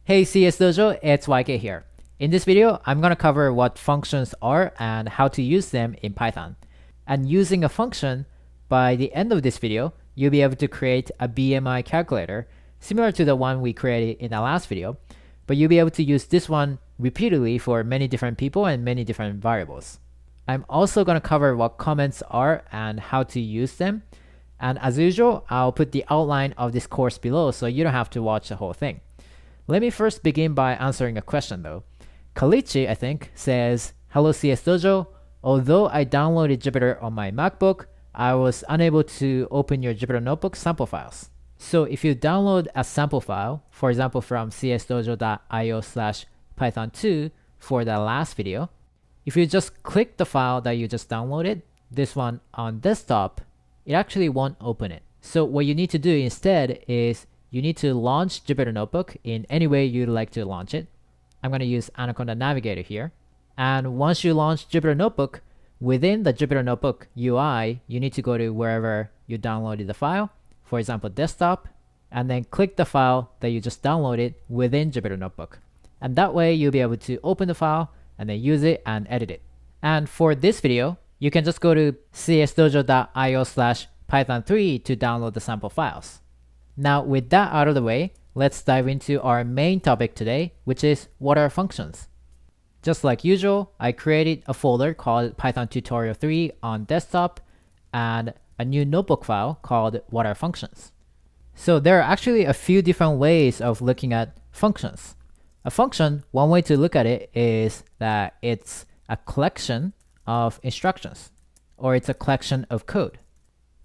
Hey CS Dojo, it's YK here. In this video, I'm going to cover what functions are and how to use them in Python. And using a function, by the end of this video, you'll be able to create a BMI calculator similar to the one we created in the last video, but you'll be able to use this one repeatedly for many different people and many different variables. I'm also going to cover what comments are and how to use them. And as usual, I'll put the outline of this course below so you don't have to watch the whole thing. Let me first begin by answering a question though. Kalichi, I think, says, "Hello CS Dojo. Although I downloaded Jupyter on my MacBook, I was unable to open your Jupyter Notebook sample files." So if you download a sample file, for example from csdojo.io/python2 for the last video, if you just click the file that you just downloaded, this one on desktop, it actually won't open it. So what you need to do instead is you need to launch Jupyter Notebook in any way you'd like to launch it. I'm going to use Anaconda Navigator here. And once you launch Jupyter Notebook, within the Jupyter Notebook UI, you need to go to wherever you downloaded the file, for example, desktop, and then click the file that you just downloaded within Jupyter Notebook. And that way you'll be able to open the file and then use it and edit it. And for this video, you can just go to csdojo.io/python3 to download the sample files. Now with that out of the way, let's dive into our main topic today, which is what are functions. Just like usual, I created a folder called Python Tutorial 3 on desktop and a new notebook file called what are functions. So there are actually a few different ways of looking at functions. A function, one way to look at it is that it's a collection of instructions, or it's a collection of code.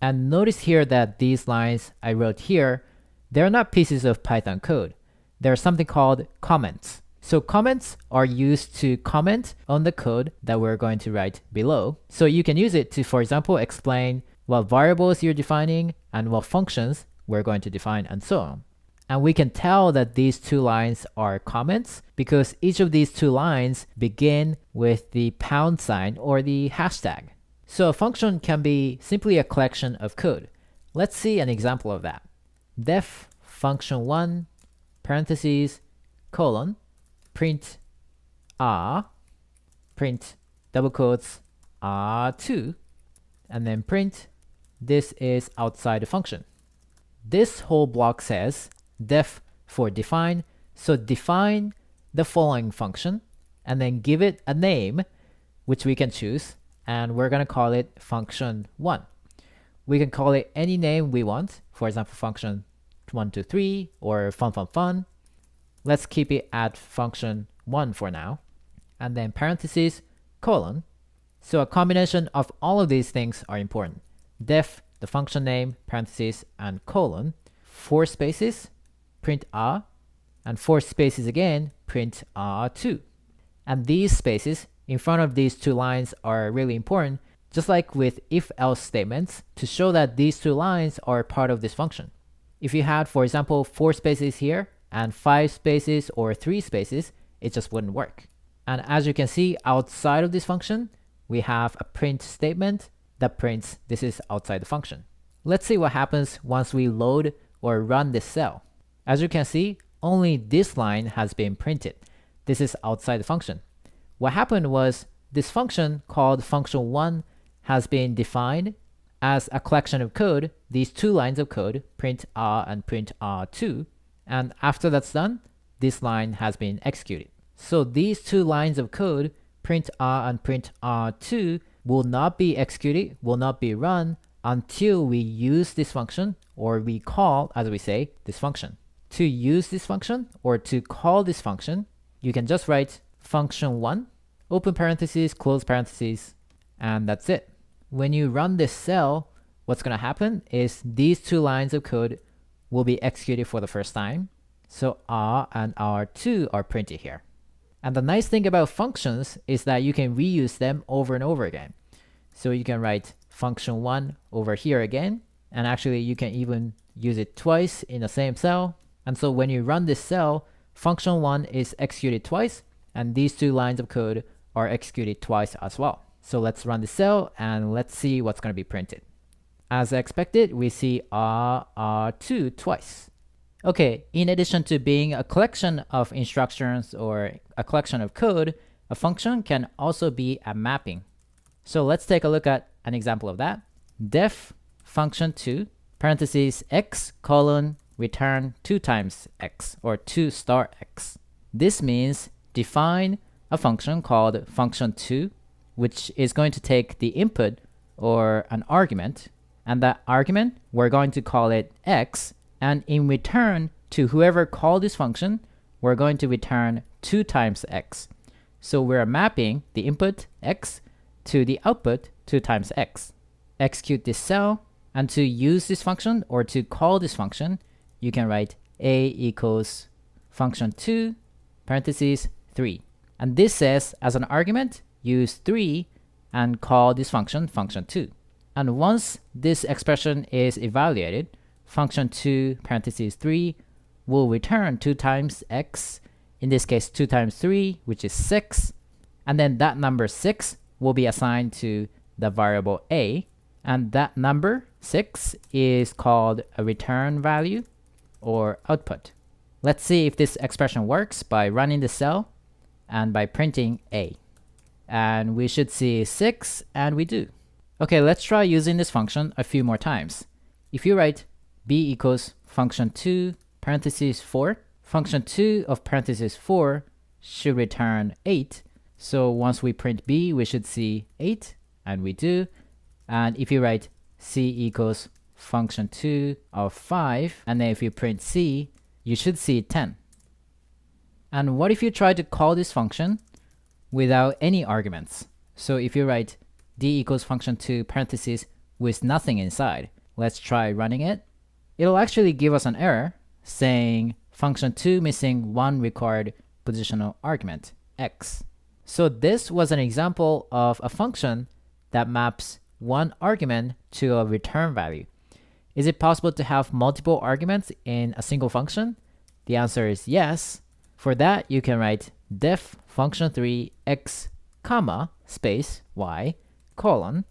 And notice here that these lines I wrote here, they're not pieces of Python code. They're something called comments. So comments are used to comment on the code that we're going to write below. So you can use it to, for example, explain what variables you're defining and what functions we're going to define and so on. And we can tell that these two lines are comments because each of these two lines begin with the pound sign or the hashtag. So a function can be simply a collection of code. Let's see an example of that. Def function1 parentheses colon print print double quotes r2 and then print this is outside the function. This whole block says def for define, so define the following function and then give it a name which we can choose, and we're going to call it function1. We can call it any name we want, for example function 123 or fun. Let's keep it at function1 for now, and then parentheses colon. So a combination of all of these things are important. Def, the function name, parentheses, and colon. 4 spaces, print r, and 4 spaces again, print r2. And these spaces in front of these two lines are really important, just like with if-else statements, to show that these two lines are part of this function. If you had, for example, 4 spaces here and 5 spaces or 3 spaces, it just wouldn't work. And as you can see, outside of this function, we have a print statement that prints this is outside the function. Let's see what happens once we load or run this cell. As you can see, only this line has been printed. This is outside the function. What happened was this function called function1 has been defined as a collection of code, these two lines of code, print r and print r2, and after that's done, this line has been executed. So these two lines of code, print r and print r2, will not be executed, will not be run until we use this function, or we call, as we say, this function. To use this function or to call this function, you can just write function1, open parentheses, close parentheses, and that's it. When you run this cell, what's going to happen is these two lines of code will be executed for the first time. So r and r2 are printed here. And the nice thing about functions is that you can reuse them over and over again. So you can write function1 over here again, and actually you can even use it twice in the same cell. And so when you run this cell, function1 is executed twice, and these two lines of code are executed twice as well. So let's run the cell and let's see what's going to be printed. As expected, we see r2 twice. Okay, in addition to being a collection of instructions or a collection of code, a function can also be a mapping. So let's take a look at an example of that. Def function2 parentheses x colon return 2 times x or 2 star x. This means define a function called function2, which is going to take the input or an argument, and that argument we're going to call it x, and in return to whoever called this function, we're going to return 2 times x. So we're mapping the input x to the output 2 times x. Execute this cell, and to use this function or to call this function, you can write a equals function2 parentheses 3. And this says as an argument, use 3 and call this function function2. And once this expression is evaluated, function2 parentheses 3 will return 2 times x, in this case 2 times 3, which is 6, and then that number 6 will be assigned to the variable a, and that number 6 is called a return value or output. Let's see if this expression works by running the cell and by printing a. And we should see 6, and we do. Okay, let's try using this function a few more times. If you write b equals function2 parentheses 4, function2 of parentheses 4 should return 8. So once we print b, we should see 8, and we do. And if you write c equals function2 of 5, and then if you print c, you should see 10. And what if you try to call this function without any arguments? So if you write d equals function2 parentheses with nothing inside, let's try running it. It'll actually give us an error saying function2 missing one required positional argument, x. So this was an example of a function that maps one argument to a return value. Is it possible to have multiple arguments in a single function? The answer is yes. For that, you can write def function3 x comma space y colon,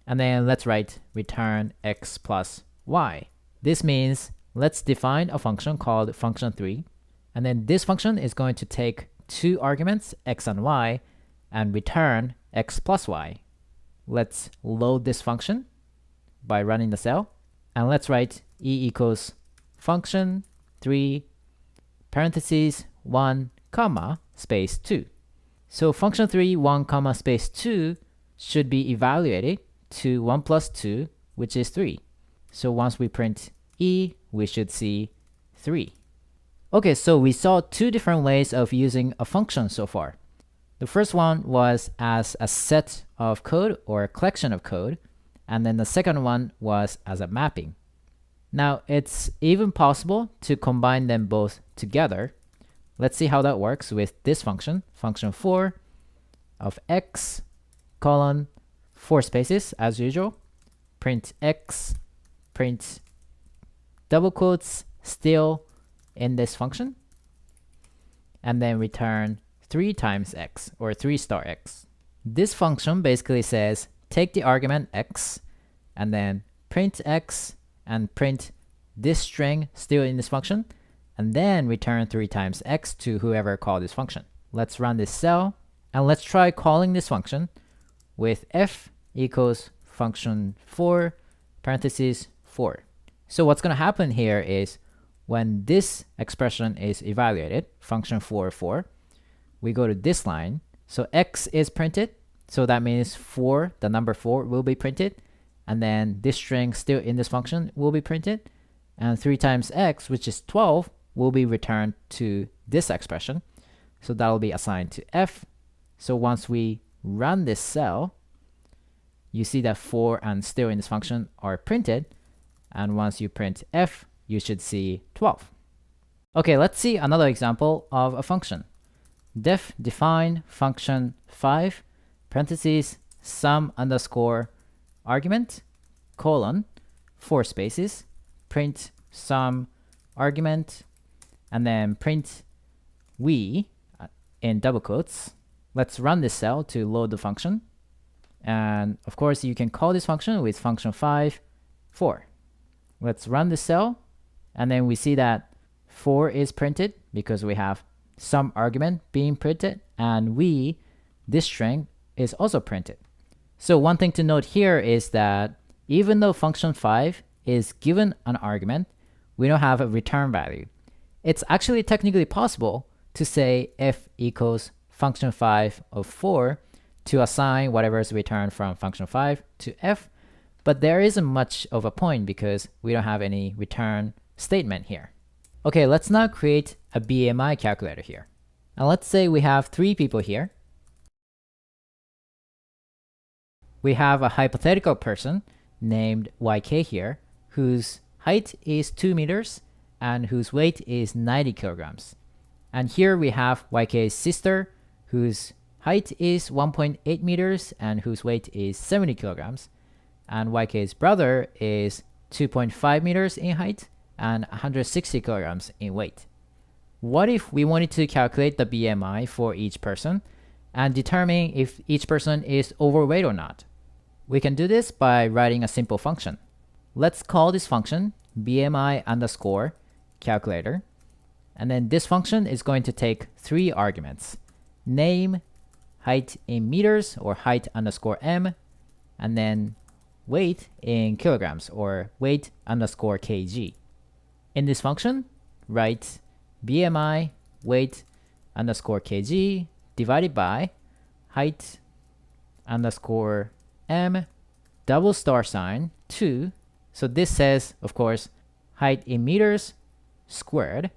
and then let's write return x plus y. This means let's define a function called function3, and then this function is going to take 2 arguments, x and y, and return x plus y. Let's load this function by running the cell, and let's write e equals function3 parentheses 1 comma space 2. So function3 1 comma space 2 should be evaluated to 1 plus 2, which is 3. So once we print e, we should see 3. Okay, so we saw 2 different ways of using a function so far. The first one was as a set of code or a collection of code, and then the second one was as a mapping. Now, it's even possible to combine them both together. Let's see how that works with this function, function4 of x colon 4 spaces as usual, print x, print double quotes still in this function, and then return 3 times x or 3 star x. This function basically says take the argument x and then print x and print this string still in this function, and then return 3 times x to whoever called this function. Let's run this cell, and let's try calling this function with f equals function4 parentheses 4. So what's going to happen here is when this expression is evaluated, function4 4, we go to this line. So x is printed, so that means 4, the number 4 will be printed, and then this string still in this function will be printed, and 3 times x, which is 12, will be returned to this expression. So that will be assigned to f. So once we run this cell, you see that 4 and still in this function are printed, and once you print f, you should see 12. Okay, let's see another example of a function. Def define function 5 parentheses sum underscore argument colon 4 spaces, print sum argument, and then print we in double quotes. Let's run this cell to load the function, and of course you can call this function with function 5 4. Let's run this cell, and then we see that 4 is printed because we have some argument being printed, and this string, is also printed. So one thing to note here is that even though function 5 is given an argument, we don't have a return value. It's actually technically possible to say f equals function 5 of 4 to assign whatever is returned from function 5 to f, but there isn't much of a point because we don't have any return statement here. Okay, let's now create a BMI calculator here. And let's say we have 3 people here. We have a hypothetical person named YK here, whose height is 2 meters and whose weight is 90 kilograms. And here we have YK's sister, whose height is 1.8 meters and whose weight is 70 kilograms. And YK's brother is 2.5 meters in height and 160 kilograms in weight. What if we wanted to calculate the BMI for each person and determine if each person is overweight or not? We can do this by writing a simple function. Let's call this function BMI underscore calculator. And then this function is going to take 3 arguments: name, height in meters or height underscore m, and then weight in kilograms or weight underscore kg. In this function, write BMI weight underscore kg divided by height underscore m double star sign 2. So this says, of course, height in meters squared.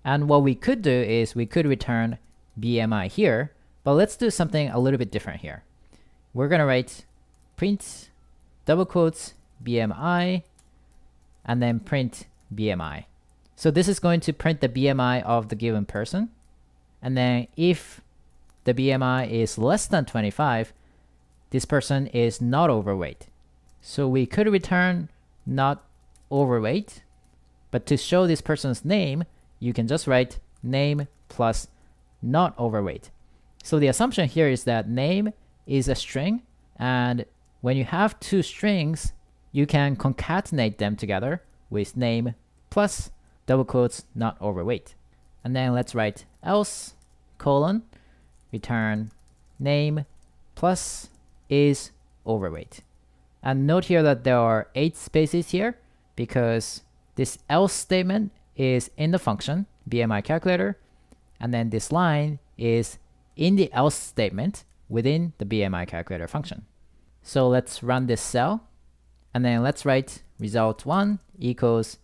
And what we could do is we could return BMI here, but let's do something a little bit different here. We're going to write print double quotes BMI and then print BMI. So this is going to print the BMI of the given person. And then if the BMI is less than 25, this person is not overweight. So we could return not overweight, but to show this person's name, you can just write name plus not overweight. So the assumption here is that name is a string, and when you have 2 strings, you can concatenate them together with name plus double quotes not overweight. And then let's write else colon return name plus is overweight. And note here that there are 8 spaces here because this else statement is in the function BMI calculator, and then this line is in the else statement within the BMI calculator function. So let's run this cell, and then let's write result 1 equals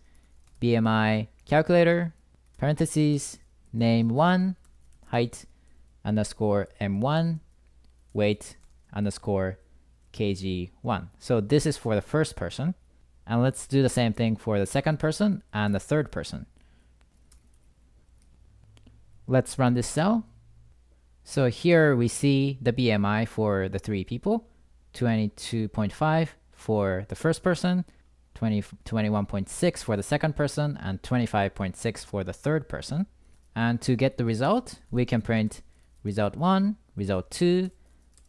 BMI calculator parentheses name 1 height underscore m1 weight underscore kg1. So this is for the first person, and let's do the same thing for the second person and the third person. Let's run this cell. So here we see the BMI for the 3 people, 22.5 for the first person, 21.6 for the second person, and 25.6 for the third person. And to get the result, we can print result 1, result 2,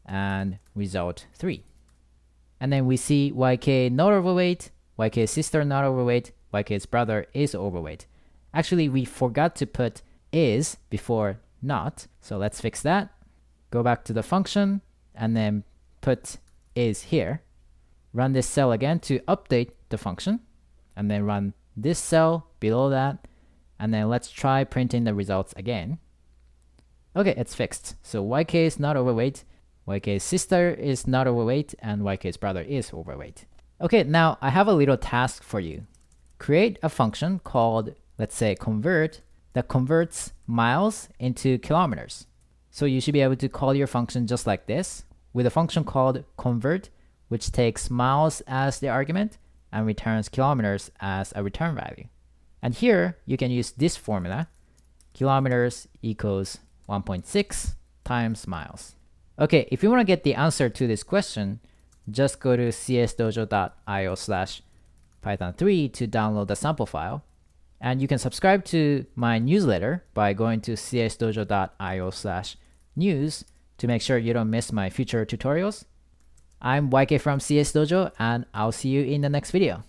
and result 3. And then we see YK not overweight, YK's sister not overweight, YK's brother is overweight. Actually, we forgot to put is before not, so let's fix that. Go back to the function and then put is here. Run this cell again to update the function, and then run this cell below that, and then let's try printing the results again. Okay, it's fixed. So YK is not overweight, YK's sister is not overweight, and YK's brother is overweight. Okay, now I have a little task for you. Create a function called, let's say, convert, that converts miles into kilometers. So you should be able to call your function just like this, with a function called convert, which takes miles as the argument and returns kilometers as a return value. And here you can use this formula, kilometers equals 1.6 times miles. Okay, if you want to get the answer to this question, just go to csdojo.io/python3 to download the sample file. And you can subscribe to my newsletter by going to csdojo.io/news to make sure you don't miss my future tutorials. I'm YK from CS Dojo, and I'll see you in the next video.